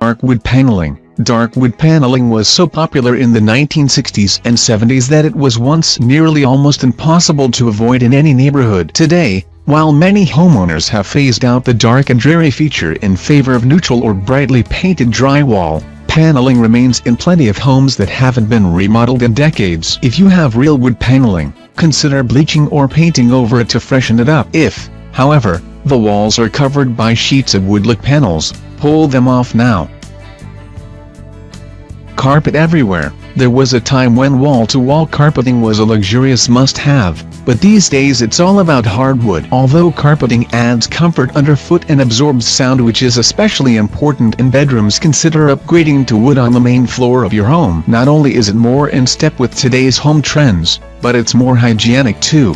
Dark wood paneling. Dark wood paneling was so popular in the 1960s and 70s that it was once nearly almost impossible to avoid in any neighborhood. Today, while many homeowners have phased out the dark and dreary feature in favor of neutral or brightly painted drywall, paneling remains in plenty of homes that haven't been remodeled in decades. If you have real wood paneling, consider bleaching or painting over it to freshen it up. If, however, the walls are covered by sheets of wood-look panels, pull them off now. Carpet everywhere. There was a time when wall-to-wall carpeting was a luxurious must-have, but these days it's all about hardwood. Although carpeting adds comfort underfoot and absorbs sound, which is especially important in bedrooms, consider upgrading to wood on the main floor of your home. Not only is it more in step with today's home trends, but it's more hygienic too.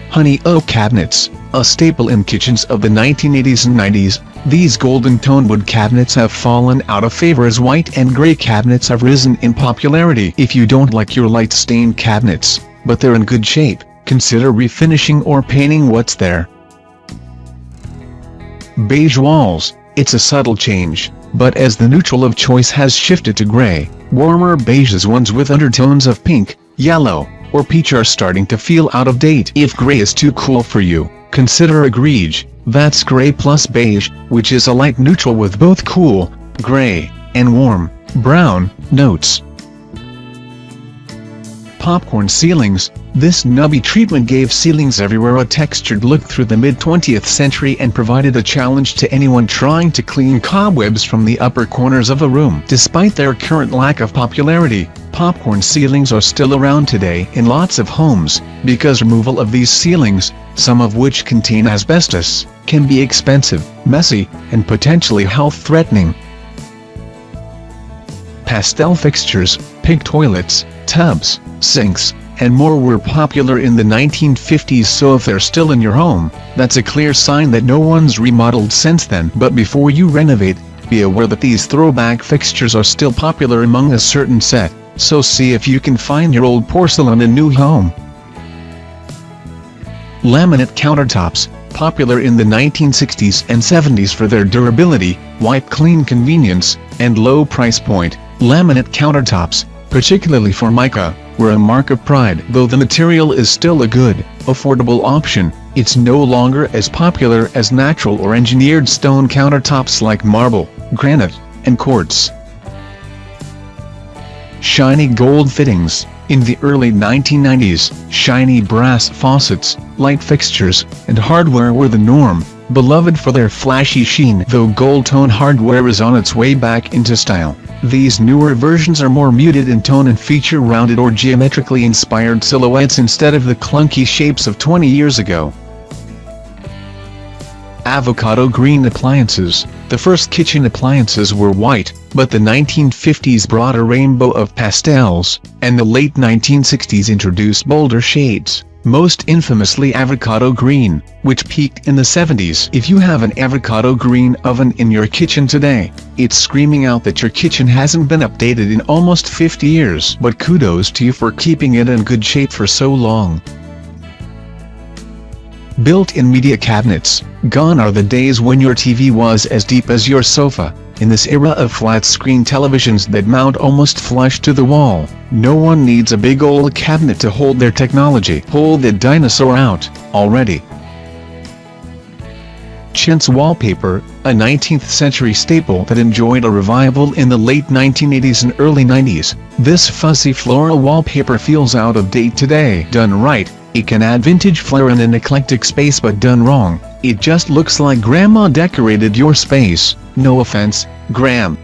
Honey oak cabinets, a staple in kitchens of the 1980s and 90s, these golden tone wood cabinets have fallen out of favor as white and gray cabinets have risen in popularity. If you don't like your light stained cabinets, but they're in good shape, consider refinishing or painting what's there. Beige walls, it's a subtle change, but as the neutral of choice has shifted to gray, warmer beiges ones with undertones of pink, yellow, or peach are starting to feel out of date. If gray is too cool for you, consider a greige. That's gray plus beige, which is a light neutral with both cool, gray, and warm, brown, notes. Popcorn ceilings. This nubby treatment gave ceilings everywhere a textured look through the mid-20th century and provided a challenge to anyone trying to clean cobwebs from the upper corners of a room. Despite their current lack of popularity, popcorn ceilings are still around today in lots of homes, because removal of these ceilings, some of which contain asbestos, can be expensive, messy, and potentially health-threatening. Pastel fixtures, pink toilets, tubs, sinks, and more were popular in the 1950s, so if they're still in your home, that's a clear sign that no one's remodeled since then. But before you renovate, be aware that these throwback fixtures are still popular among a certain set, so see if you can find your old porcelain in a new home. Laminate countertops, popular in the 1960s and 70s for their durability, wipe-clean convenience, and low price point, laminate countertops, particularly for mica, were a mark of pride. Though the material is still a good, affordable option, it's no longer as popular as natural or engineered stone countertops like marble, granite, and quartz. Shiny gold fittings. In the early 1990s, shiny brass faucets, light fixtures, and hardware were the norm, beloved for their flashy sheen. Though gold-tone hardware is on its way back into style, these newer versions are more muted in tone and feature rounded or geometrically inspired silhouettes instead of the clunky shapes of 20 years ago. Avocado green appliances. The first kitchen appliances were white, but the 1950s brought a rainbow of pastels, and the late 1960s introduced bolder shades, most infamously avocado green, which peaked in the 70s. If you have an avocado green oven in your kitchen today, it's screaming out that your kitchen hasn't been updated in almost 50 years. But kudos to you for keeping it in good shape for so long. Built-in media cabinets. Gone are the days when your TV was as deep as your sofa. In this era of flat-screen televisions that mount almost flush to the wall, no one needs a big old cabinet to hold their technology. Pull the dinosaur out already. Chintz Wallpaper, a 19th century staple that enjoyed a revival in the late 1980s and early 90s. This fuzzy floral wallpaper feels out of date today. Done right, it can add vintage flair in an eclectic space, but done wrong, it just looks like grandma decorated your space. No offense, Graham.